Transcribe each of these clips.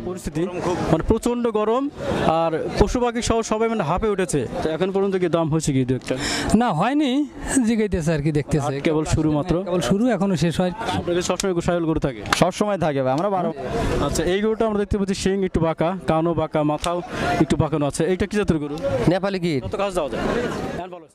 পরিস্থিতি মানে প্রচন্ড গরম আর পশু পাখি সহ সবাই মানে হাঁপে উঠেছে। তো এখন পর্যন্ত কি দাম হয়েছে কি দু একটা? না হয়নি, জিগাইতেছে আর কি, দেখতেছে কেবল শুরু মাত্র, কেবল শুরু, এখনো শেষ হয়। আপনাদের সবসময় সাহিওয়াল গরু থাকে? সব সময় থাকে ভাই, আমরা 12। আচ্ছা, এই গরুটা আমরা দেখতে পাচ্ছি শিং একটু বাঁকা, কানও বাঁকা, মাথাও একটু বাঁকানো আছে। এইটা কি জাতের গরু? নেপালি গির। কত কাজ দেওয়া যায়? ভালো।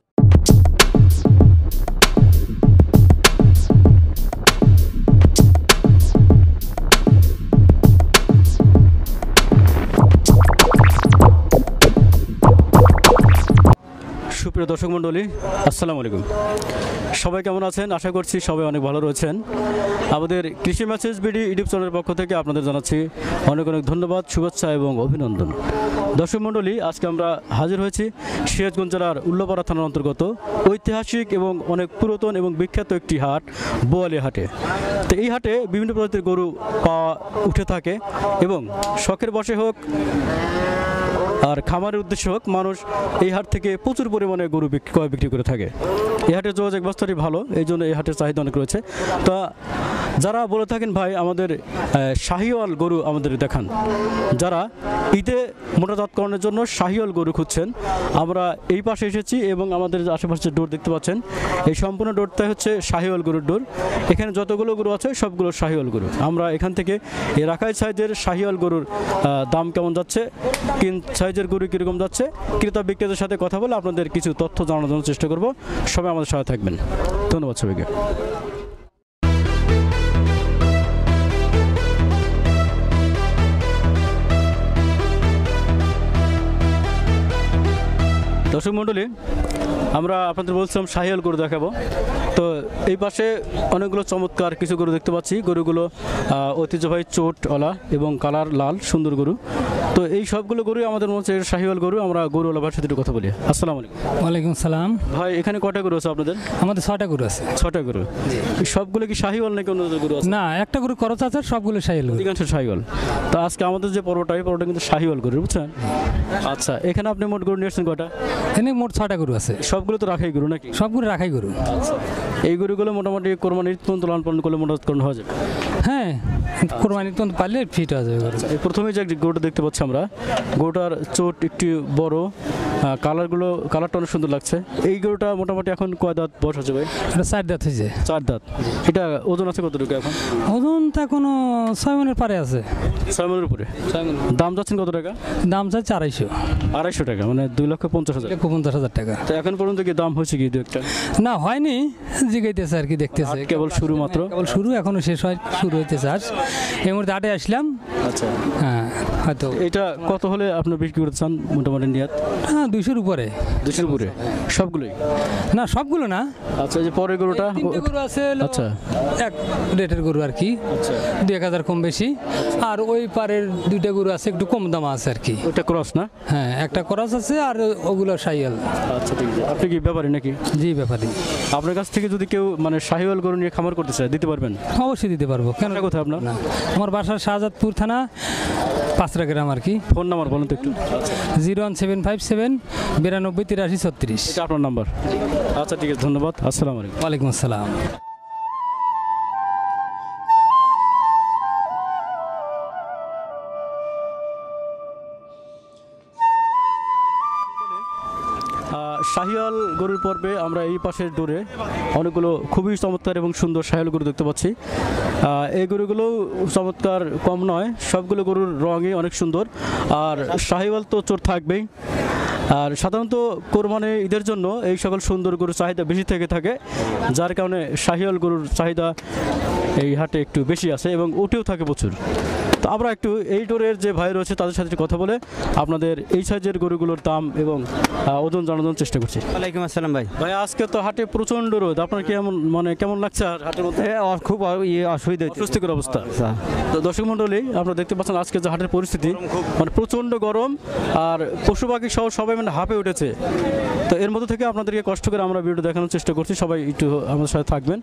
সুপ্রিয় দর্শক মণ্ডলী, আসসালামু আলাইকুম। সবাই কেমন আছেন? আশা করছি সবাই অনেক ভালো রয়েছেন। আমাদের কৃষি মেসেজ বিডি ইউটিউব চ্যানেলের পক্ষ থেকে আপনাদের জানাচ্ছি অনেক অনেক ধন্যবাদ, শুভেচ্ছা এবং অভিনন্দন। দর্শক মণ্ডলী, আজকে আমরা হাজির হয়েছি সিরাজগঞ্জ জেলার উল্লাপাড়া থানার অন্তর্গত ঐতিহাসিক এবং অনেক পুরাতন এবং বিখ্যাত একটি হাট, বোয়ালি হাটে। তো এই হাটে বিভিন্ন প্রজাতির গরু পাওয়া উঠে থাকে এবং শখের বশে হোক আর খামারের উদ্দেশ্যে হোক, মানুষ এই হাট থেকে প্রচুর পরিমাণে গরু ক্রয় বিক্রি করে থাকে। এই হাটের যোগাযোগ ব্যবস্থাটি ভালো, এই জন্য এই হাটের চাহিদা অনেক রয়েছে। তা যারা বলে থাকেন ভাই আমাদের শাহিওয়াল গরু আমাদের দেখান, যারা ঈদে মোটাজাতকরণের জন্য শাহিওয়াল গরু খুঁজছেন, আমরা এই পাশে এসেছি এবং আমাদের আশেপাশে ডোর দেখতে পাচ্ছেন, এই সম্পূর্ণ ডোরটাই হচ্ছে শাহিওয়াল গরুর ডোর। এখানে যতগুলো গরু আছে সবগুলো শাহিওয়াল গরু। আমরা এখান থেকে এই রাখাই সাইজের শাহিওয়াল গরুর দাম কেমন যাচ্ছে, সাইজের গরু কীরকম যাচ্ছে, ক্রেতা বিক্রেতার সাথে কথা বলে আপনাদের কিছু তথ্য জানানোর জন্য চেষ্টা করব। সবাই আমাদের সাথে থাকবেন। ধন্যবাদ সবাইকে। দর্শক মণ্ডলী, আমরা আপনাদের বলছিলাম শাহিওয়াল গরু দেখাবো। তো এই পাশে অনেকগুলো চমৎকার কিছু গরু দেখতে পাচ্ছি। গরুগুলো ঐতিহ্যবাহী চোটওয়ালা এবং কালার লাল, সুন্দর গরু। তো এই সবগুলো গরু আমাদের মনে হচ্ছে শাহিওয়াল গরু। আমরা গরুওয়ালা ভাইয়ের সাথে একটু কথা বলি। আসসালামু আলাইকুম। ওয়ালাইকুম সালাম। ভাই, এখানে কয়টা গরু আছে আপনাদের? আমাদের 6টা গরু আছে। 6টা গরু। সবগুলো কি শাহিওয়াল নাকি অন্য গরু আছে? না, একটা গরু খরচ আছে, সবগুলো শাহিওয়াল গরু। অধিকাংশ শাহিওয়াল। তো আজকে আমাদের যে পর্বটা, এই পর্বটা কিন্তু শাহিওয়াল গরু, বুঝছেন? আচ্ছা, এখানে আপনি মোট গরু নিয়ে আসছেন কয়টা? এখানে মোট 6টা গরু আছে। সবগুলো তো রাখাই গরু নাকি? সবগুলো রাখাই গরু। আচ্ছা, এই গরুগুলো মোটামুটি কোরবানির পর্যন্ত লালন পালন করলে মোটামুটি হয়ে যাবে? হ্যাঁ, কোরবানির পর্যন্ত পারলে ফিট হয়ে যাবে গরু। এই প্রথমেই যে গরুটা দেখতে পাচ্ছি আমরা, গরুটার চোট একটু বড়, কালারটা অনেক সুন্দর লাগছে। এই গরুটা মোটামুটি এখন কয় দাঁত বয়স আছে ভাই? এটা 4 দাঁত হয়েছে। 4 দাঁত। এটা ওজন আছে কতটুকু এখন? ওজন তো এখনো 6 মণের পারে আছে। 6 মণের উপরে। দাম যাচ্ছেন কত টাকা? দাম চাচ্ছে 250। 250 টাকা, মানে 2,50,000। 2,50,000 টাকা। তো এখন পর্যন্ত কি দাম হয়েছে কি দু একটা? না হয়নি, জিগাইতেছে আর কি, দেখতেছে কেবল শুরু মাত্র, কেবল শুরু, এখনো শেষ হয়, শুরু হইতেছে। আর এই মুহূর্তে হাটে আসলাম। আচ্ছা, হ্যাঁ, হয়তো এটা কত হলে আপনি বিক্রি করতে চান মোটামুটি নিয়াত? হ্যাঁ, 200-র উপরে। 200-র উপরে সবগুলোই? না, সবগুলো না। আচ্ছা, এই যে পরের গরুটা, 3টে গরু আছে। আচ্ছা, এক রেটের গরু আর কি। আচ্ছা, 2,000 কম বেশি। আর ওই পারের 2টা গরু আছে একটু কম দাম আছে আর কি। ওটা ক্রস না? হ্যাঁ, একটা ক্রস আছে আর ওগুলো শাহিওয়াল। আচ্ছা, ঠিক আছে। আপনি কি ব্যাপারী নাকি? জি, ব্যাপারী। আপনার কাছ থেকে যদি কেউ মানে শাহিওয়াল গরু নিয়ে খামার করতে চায়, দিতে পারবেন? অবশ্যই দিতে পারবো। কেন? কোথায় আপনার? না, আমার বাসা শাহজাদপুর থানা, পাঁচরা গ্রাম আর কি। ফোন নাম্বার বলুন তো একটু। 01757 92 83 36। এটা আপনার নাম্বার? আচ্ছা, ঠিক আছে, ধন্যবাদ। আসসালামু আলাইকুম। ওয়ালাইকুম আসসালাম। শাহিওয়াল গরুর পর্বে আমরা এই পাশের ডোরে অনেকগুলো খুবই চমৎকার এবং সুন্দর শাহিওয়াল গরু দেখতে পাচ্ছি। এই গরুগুলো চমৎকার কম নয়, সবগুলো গরুর রঙই অনেক সুন্দর। আর শাহিওয়াল তো চোর থাকবেই। আর সাধারণত কোরবানি ঈদের জন্য এই সকল সুন্দর গরুর চাহিদা বেশি থেকে থাকে, যার কারণে শাহিওয়াল গরুর চাহিদা এই হাটে একটু বেশি আছে এবং উঠেও থাকে প্রচুর। তো আমরা একটু এই ডোরের যে ভাই রয়েছে তাদের সাথে কথা বলে আপনাদের এই সাইজের গরুগুলোর দাম এবং ওজন জানানোর চেষ্টা করছি। ওয়ালাইকুম আসসালাম ভাই। ভাই, আজকে তো হাটে প্রচন্ড রোদ, আপনার কেমন লাগছে? আর হাটের মধ্যে খুব অসুবিধা, অস্বস্তিকর অবস্থা। তো দর্শক মণ্ডলী, আপনারা দেখতে পাচ্ছেন আজকে যে হাটের পরিস্থিতি, মানে প্রচন্ড গরম আর পশু পাখি সহ সবাই মানে হাঁপে উঠেছে। তো এর মধ্যে থেকে আপনাদেরকে কষ্ট করে আমরা ভিডিও দেখানোর চেষ্টা করছি, সবাই একটু আমাদের সাথে থাকবেন।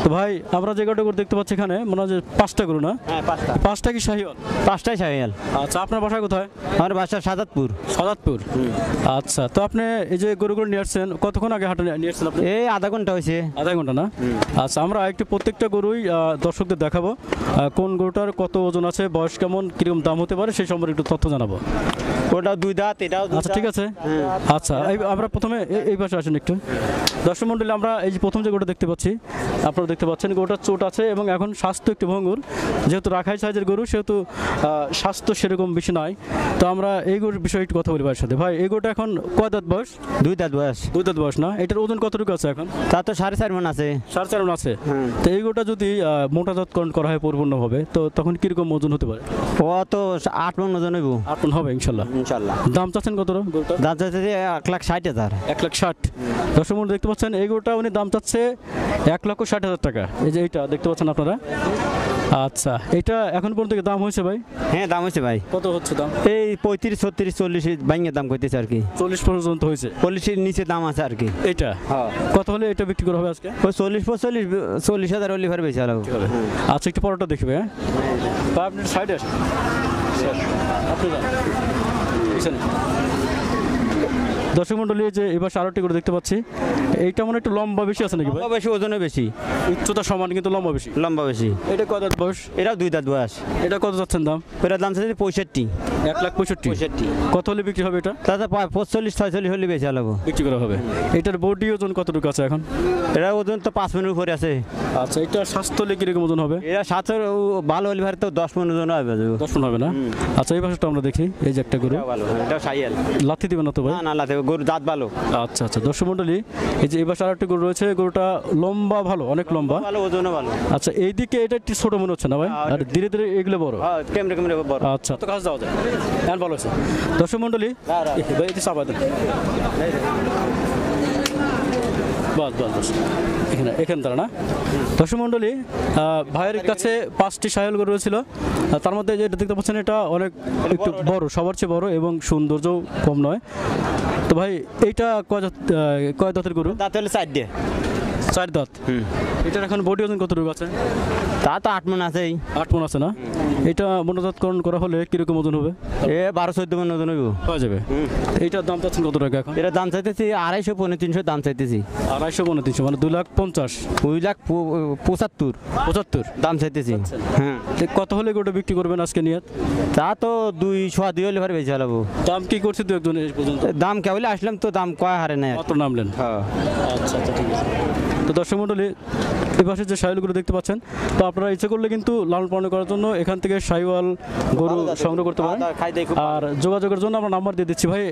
তো ভাই, আমরা যে গরুটা দেখতে পাচ্ছি এখানে মনে হয় যে 5টা গরু না? হ্যাঁ, 5টা। 5টা কি শাহিওয়াল? শাহিওয়াল। 5টাই শাহিয়াল। আচ্ছা, আপনার বাসা কোথায়? আমার বাসা সাজাদপুর। সাদাতপুর। আচ্ছা, তো আপনি এই যে গরুগুলো নিয়ে আসছেন, কতক্ষণ আগে হাটে নিয়ে আসছেন আপনি? এই আধা ঘন্টা হয়েছে। আধা ঘন্টা না? আচ্ছা, আমরা একটু প্রত্যেকটা গরুই দর্শকদের দেখাবো কোন গরুটার কত ওজন আছে, বয়স কেমন, কিরকম দাম হতে পারে সেই সম্পর্কে একটু তথ্য জানাবো। ওটাও 2 দাঁত, এটাও 2 আচ্ছা, ঠিক আছে। আচ্ছা, আমরা প্রথমে এই পাশে আসেন একটু। দর্শক মণ্ডলী, আমরা এই যে প্রথম যে গরুটা দেখতে পাচ্ছি, আপনারা দেখতে পাচ্ছেন গরুটার চোট আছে এবং এখন স্বাস্থ্য একটু ভঙ্গুর। যেহেতু রাখাই সাইজের গরু, সেহেতু স্বাস্থ্য সেরকম বেশি নয়। তো আমরা এই গরুর বিষয়ে একটু কথা বলি ভাইয়ের সাথে। ভাই, এই গরুটা এখন কয় দাঁত বয়স? 2 দাঁত বয়স। 2 দাঁত বয়স না? এটার ওজন কতটুকু আছে এখন? তা তো 4.5 মণ আছে। 4.5 মণ আছে। তো এই গরুটা যদি মোটাজাতকরণ করা হয় পরিপূর্ণভাবে, তো তখন কিরকম ওজন হতে পারে? ও তো 8 মণ ওজন হইব 8 মণ হবে ইনশাল্লাহ। ইনশাআল্লাহ। দাম চাচ্ছেন কত গরুটা? দাঁত যাচ্ছে 1,60,000। 1,60,000। দর্শক বন্ধু, দেখতে পাচ্ছেন এই গরুটা উনি দাম চাচ্ছে 1,60,000 টাকা। এই যে এইটা দেখতে পাচ্ছেন আপনারা। আচ্ছা, এটা এখন পর্যন্ত কি দাম হয়েছে ভাই? হ্যাঁ, দাম হয়েছে ভাই। কত হচ্ছে দাম? এই 35, 36, 40 বাইঙ্গের দাম কইতেছে আর কি। 40 পর্যন্ত হয়েছে। 40-এর নিচে দাম আছে আর কি। এইটা হ্যাঁ। কত হলে এটা বিক্রি করা হবে আজকে? ওই 40-45-40,000 হলে ফের বেশি আলাদা। আচ্ছা, একটু পরোটা দেখবে। হ্যাঁ, বা আপনি সাইডে আসেন। আপনি যান পিছনে। দর্শক মণ্ডলী, যে এবার আরেকটি করে দেখতে পাচ্ছি, এইটা মনে হয় একটু লম্বা বেশি আছে নাকি ভাই? লম্বা বেশি, ওজনে বেশি। উচ্চতা সমান কিন্তু লম্বা বেশি। লম্বা বেশি। এটা কত দাঁত বয়স? এটাও 2 দাঁত বয়স। এটা কত যাচ্ছেন দাম? এটার দাম চাইছে 65। 1,65,000। কত হলে বিক্রি হবে এটা? তাতে 45-46 হলে বেশি আলাদা বিক্রি করা হবে। এটার বডি ওজন কতটুকু আছে এখন? এটা ওজন তো 5 মণের উপরে আছে। আচ্ছা, এটা স্বাস্থ্য হলে কিরকম ওজন হবে? এরা 7 ভালো হলে ভাই তো 10 মণ ওজন হবে। 10 মণ হবে না? আচ্ছা, এই পাশটা আমরা দেখি। এই যে একটা গরু, ভালো, এটাও শাহিয়াল। লাথি দিবেন না তো ভাই? না লাতে গরু দাঁত ভালো। আচ্ছা আচ্ছা, দর্শক মণ্ডলী, এই যে এবার আরেকটা গরু রয়েছে, গরুটা লম্বা ভালো, অনেক লম্বা। ভালো, ওজনও ভালো। আচ্ছা, এইদিকে এটা একটু ছোট মনে হচ্ছে না ভাই? আর ধীরে ধীরে এগুলো বড়। হ্যাঁ, কেমনে বড়। আচ্ছা, তো কাজ যাওয়া যায়। হ্যাঁ, ভালো আছে। দর্শক মণ্ডলী, ভাই এটি চাপা দেন। বাস বাস বাস, এখানে তারা না? দর্শক মণ্ডলী, ভাইয়ের কাছে 5টি শাহিওয়াল গরু রয়েছিল। তার মধ্যে যেটা দেখতে পাচ্ছেন, এটা অনেক একটু বড়, সবার চেয়ে বড় এবং সৌন্দর্যও কম নয়। তো ভাই, এইটা কয় দাঁতের গরু? দাঁত হলে 4 দিয়ে। 4 দাঁত। এটার এখন বডি ওজন কতটুকু আছে? তা তো 8 মণ আছেই। 8 মণ আছে না? এটা মোটাজাতকরণ করা হলে কিরকম ওজন হবে? 12-14 মণ ওজন হইব। হয়ে যাবে। এইটার দাম চাচ্ছেন কত টাকা এখন? এরা দাম চাইতেছি 250-300 দাম চাইতেছি। 250-300 মানে 2,50,000। 2,75,000 দাম চাইতেছি। হ্যাঁ, তো কত হলে গোটা বিক্রি করবেন আজকে নিয়ে? তা তো 200 হলে ভার বেশি আলাবো। দাম কি করছে দু একজন এই পর্যন্ত? দাম কেবলে আসলাম তো, দাম কয় হারে নেই। কত নামলেন? হ্যাঁ। আচ্ছা আচ্ছা, ঠিক আছে। তো দর্শক মণ্ডলী, এই পাশে যে শাহিওয়ালগুলো দেখতে পাচ্ছেন, তো আপনারা ইচ্ছে করলে কিন্তু লালন পালন করার জন্য এখান থেকে শাহিওয়াল গরু সংগ্রহ করতে পারেন। আর যোগাযোগের জন্য আমরা নাম্বার দিয়ে দিচ্ছি। ভাই,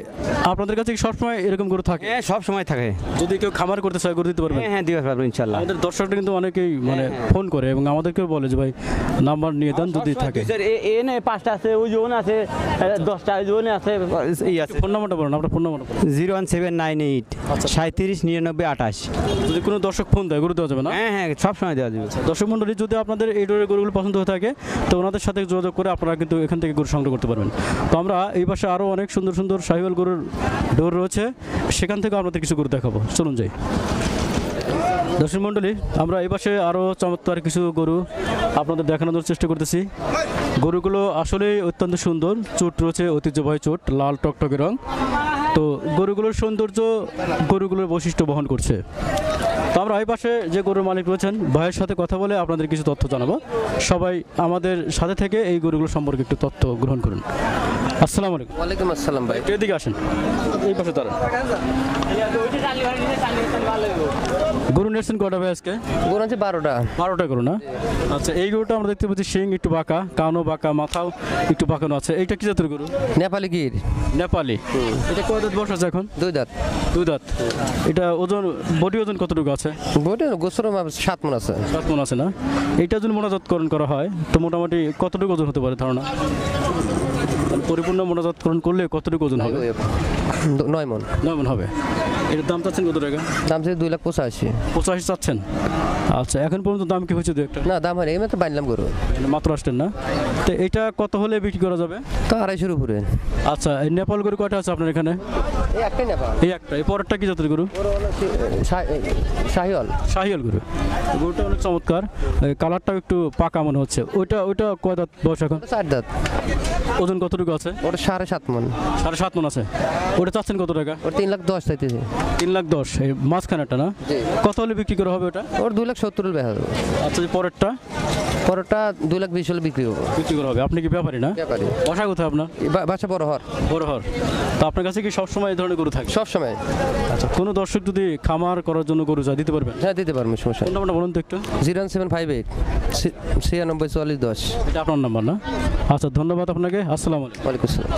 আপনাদের কাছে কি সবসময় এরকম গরু থাকে? হ্যাঁ, সব সময় থাকে। যদি কেউ খামার করতে চায়, গরু দিতে পারবেন? হ্যাঁ, দিতে পারবো ইনশাআল্লাহ। আমাদের দর্শকরা কিন্তু অনেকেই মানে ফোন করে এবং আমাদেরকেও বলে যে ভাই নাম্বার নিয়ে দেন যদি থাকে। এনে 5টা আছে, ওই জোন আছে, 10টা জোন আছে, এই আছে। ফোন নাম্বারটা বলুন, আপনার ফোন নাম্বারটা বলুন। 01798 37 99 28। যদি কোনো দর্শক ফোন দেয়, গরু দেওয়া যাবে না? হ্যাঁ, সব সময় দেওয়া যাবে। দর্শক মণ্ডলী, যদি আপনাদের এই ডোরের গরুগুলো পছন্দ হয়ে থাকে, তো ওনাদের সাথে যোগাযোগ করে আপনারা কিন্তু এখান থেকে গরু সংগ্রহ করতে পারবেন। তো আমরা এই পাশে আরও অনেক সুন্দর সুন্দর শাহিওয়াল গরুর ডোর রয়েছে, সেখান থেকে আপনাদের কিছু গরু দেখাবো। চলুন যাই। দর্শক মণ্ডলী, আমরা এই পাশে আরও চমৎকার কিছু গরু আপনাদের দেখানোর চেষ্টা করতেছি। গরুগুলো আসলেই অত্যন্ত সুন্দর। চোট রয়েছে ঐতিহ্যবাহী চোট, লাল টকটকে রং। তো গরুগুলোর সৌন্দর্য গরুগুলোর বৈশিষ্ট্য বহন করছে। তো আমরা এই পাশে যে গরুর মালিক রয়েছেন, ভাইয়ের সাথে কথা বলে আপনাদের কিছু তথ্য জানাবো। সবাই আমাদের সাথে থেকে এই গরুগুলো সম্পর্কে একটু তথ্য গ্রহণ করুন। আসসালামু আলাইকুম। ওয়ালাইকুম আসসালাম ভাই। একটু এদিকে আসেন, এই পাশে দাঁড়ান। গরু নিয়েছেন কটা ভাই আজকে? গরু আছে 12টা। 12টা গরু না? আচ্ছা, এই গরুটা আমরা দেখতে পাচ্ছি শিং একটু বাঁকা, কানও বাঁকা, মাথাও একটু বাঁকানো আছে। এইটা কি জাতের গরু? নেপালি গির। নেপালি। এটা কয় দাঁত বয়স আছে এখন? 2 দাঁত। 2 দাঁত। এটা ওজন, বডি ওজন কতটুকু আছে? বটে গোসর 7 মণ আছে। 7 মণ আছে না? এইটা যদি মোটাজাতকরণ করা হয়, তো মোটামুটি কতটুকু ওজন হতে পারে ধারণা? পরিপূর্ণ মোটাজাতকরণ করলে কতটুকু ওজন হবে? 9 মণ। 9 মণ হবে। এটার দাম চাচ্ছেন কত টাকা? দাম চাই 2,85,000। 85 চাচ্ছেন? আচ্ছা, এখন পর্যন্ত দাম কি হয়েছে দু একটা? না দাম হয় এই মাত্র বানলাম গরু, মানে মাত্র আসছেন না? তো এটা কত হলে বিক্রি করা যাবে? তো 250-এর উপরে। আচ্ছা, এই নেপাল গরু কয়টা আছে আপনার এখানে? এই একটাই নেবা, এই একটা। এই পরেরটা কি জাতের গরু? শাহিওয়াল। শাহিয়াল গরু। গরুটা অনেক চমৎকার, এই কালারটাও একটু পাকা মনে হচ্ছে। ওইটা কয় দাঁত বয়স এখন? 4 দাঁত। ওজন কতটুকু আছে? ওটা 7.5 মন। 7.5 মন আছে। ওটা চাচ্ছেন কত টাকা? ওর 3,10,000 চাইতেছে। 3,10,000। এই মাঝখানেটা না? জি। কত হলে বিক্রি করা হবে ওটা? ওর 2,70,000 বেচা দেবো। আচ্ছা, যে পরেরটা পরোটা 2,20,000 হলে বিক্রি করবো। বিক্রি করা হবে। আপনি কি ব্যাপারী না? ব্যাপারী। বাসা কোথায় আপনার? বাসা বড় হর। বড় হর। তো আপনার কাছে কি সবসময় এই ধরনের গরু থাকে? সব সময়। আচ্ছা, কোনো দর্শক যদি খামার করার জন্য গরু চায় দিতে পারবেন? হ্যাঁ দিতে পারবো, সমস্যা ফোন নেই। নাম্বারটা বলুন তো একটু। 01758 964410। এটা আপনার নাম্বার না? আচ্ছা, ধন্যবাদ আপনাকে। আসসালামু আলাইকুম। ওয়ালাইকুম আসসালাম।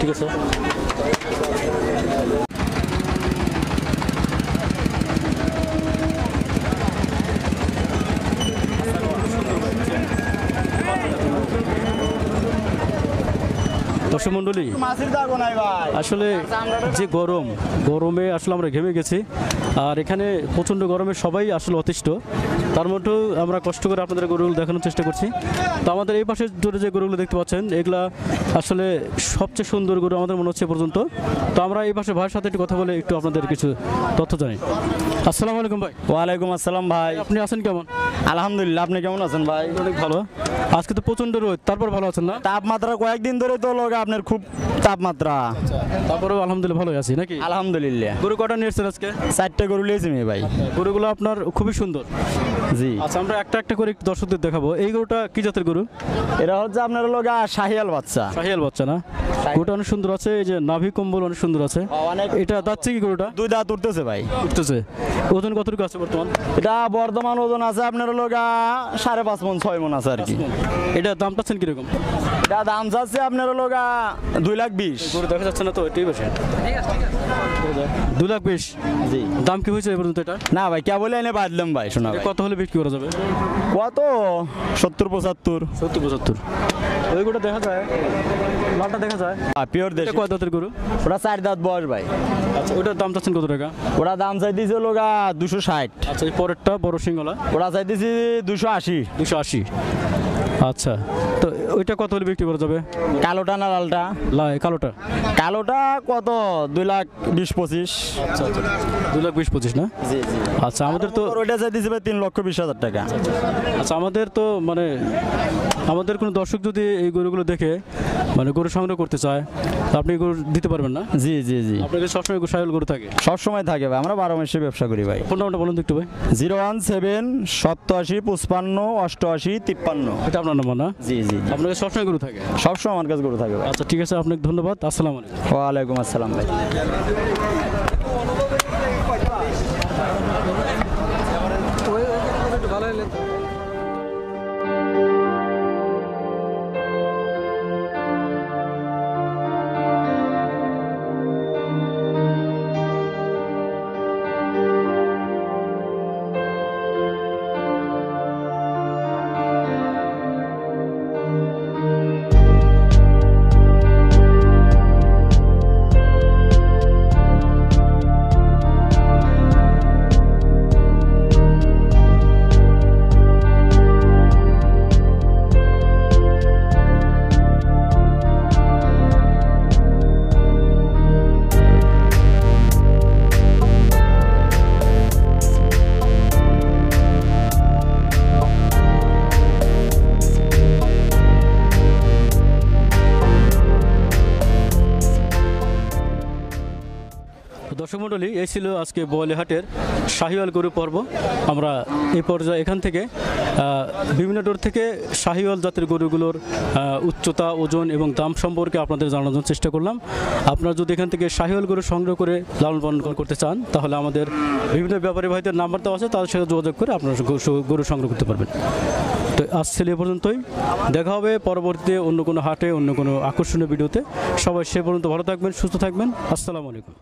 ঠিক আছে। দর্শক মণ্ডলী, আসলে যে গরমে আসলে আমরা ঘেমে গেছি, আর এখানে প্রচণ্ড গরমে সবাই আসলে অতিষ্ঠ। তার মধ্যেও আমরা কষ্ট করে আপনাদের গরুগুলো দেখানোর চেষ্টা করছি। তো আমাদের এই পাশে জোরে যে গরুগুলো দেখতে পাচ্ছেন, এগুলা আসলে সবচেয়ে সুন্দর গরু আমাদের মনে হচ্ছে পর্যন্ত। তো আমরা এই পাশে ভাইয়ের সাথে একটু কথা বলে একটু আপনাদের কিছু তথ্য জানি। আসসালামু আলাইকুম ভাই। ওয়ালাইকুম আসসালাম ভাই। আপনি আছেন কেমন? আলহামদুলিল্লাহ, আপনি কেমন আছেন ভাই? অনেক ভালো। আজকে তো প্রচণ্ড রোদ, তারপর ভালো আছেন না? তাপমাত্রা কয়েকদিন ধরে তো লোক আপনার খুব তাপমাত্রা। তারপরেও আলহামদুলিল্লাহ ভালোই আছি নাকি? আলহামদুলিল্লাহ। গরু কটা নিয়েছেন আজকে? 4টে গরু লিয়েছি মেয়ে ভাই। গরুগুলো আপনার খুবই সুন্দর। জি। আচ্ছা, আমরা একটা একটা করে একটু দর্শকদের দেখাবো। এই গরুটা কি জাতের গরু? এরা হচ্ছে আপনার লোক শাহিয়াল বাচ্চা। শাহিয়াল বাচ্চা না? গরুটা অনেক সুন্দর আছে, এই যে নাভি কম্বল অনেক সুন্দর আছে। অনেক। এটা যাচ্ছে কি গরুটা? 2 দাঁত উঠতেছে ভাই। উঠতেছে। ওজন কতটুকু আছে বর্তমান? এটা বর্তমান ওজন আছে আপনার লোক 5.5 মন 6 মন আছে আর কি। এটা দাম পাচ্ছেন কিরকম? এটা দাম চাচ্ছে আপনার লোক 2,20,000। গরু দেখা যাচ্ছে না তো, এটাই বেশি। 2,20,000। জি। দাম কি হয়েছে এ পর্যন্ত এটা? না ভাই কে বলে এনে বাদলাম ভাই, শোনা ভাই। কত হলে বিক্রি করা যাবে? কত 70-75। 70-75। ওই গরুটা দেখা যায়, লালটা দেখা যায়। পিওর দেশি। এটা কয় দাঁতের গরু? ওটা 4 দাঁত বয়স ভাই। আচ্ছা, ওটার দাম চাচ্ছেন কত টাকা? ওটা দাম চাইতেছে লোক 260। আচ্ছা, এই পরেরটা বড় সিংহলা? ওটা চাইতেছি 280। 280। আচ্ছা, তো ওইটা কত হলে বিক্রি করা যাবে? কালোটা না লালটা? কালোটা। কালোটা কত 2,20,25। আচ্ছা, 2,20,25 না? জি জি। আচ্ছা, আমাদের তো ওইটা চাইতেছি ভাই 3,20,000 টাকা। আচ্ছা, আমাদের তো মানে আমাদের কোনো দর্শক যদি এই গরুগুলো দেখে মানে গরু সংগ্রহ করতে চায়, তো আপনি গরু দিতে পারবেন না? জি জি জি। আপনাদের সবসময় শাহিওয়াল গরু থাকে? সব সময় থাকে ভাই, আমরা 12 মাসে ব্যবসা করি ভাই। ফোন নাম্বারটা বলুন তো একটু ভাই। 017 87 55 88 53। এটা আপনার নাম্বার না? জি জি। আপনাদের সবসময় গরু থাকে? সবসময় আমার কাছে গরু থাকে ভাই। আচ্ছা, ঠিক আছে, আপনাকে ধন্যবাদ। আসসালামু আলাইকুম। ওয়ালাইকুম আসসালাম ভাই। দর্শক মণ্ডলী, এই ছিল আজকে বোয়ালিহাটের শাহিওয়াল গরু পর্ব। আমরা এই পর্যায়ে এখান থেকে বিভিন্ন দূর থেকে শাহিওয়াল জাতের গরুগুলোর উচ্চতা, ওজন এবং দাম সম্পর্কে আপনাদের জানানোর চেষ্টা করলাম। আপনারা যদি এখান থেকে শাহিওয়াল গরু সংগ্রহ করে লালন পালন করতে চান, তাহলে আমাদের বিভিন্ন ব্যাপারী ভাইদের নাম্বার দেওয়া আছে, তাদের সাথে যোগাযোগ করে আপনারা গরু সংগ্রহ করতে পারবেন। তো আজ ছিল এ পর্যন্তই। দেখা হবে পরবর্তীতে অন্য কোনো হাটে, অন্য কোনো আকর্ষণীয় ভিডিওতে। সবাই সে পর্যন্ত ভালো থাকবেন, সুস্থ থাকবেন। আসসালামু আলাইকুম।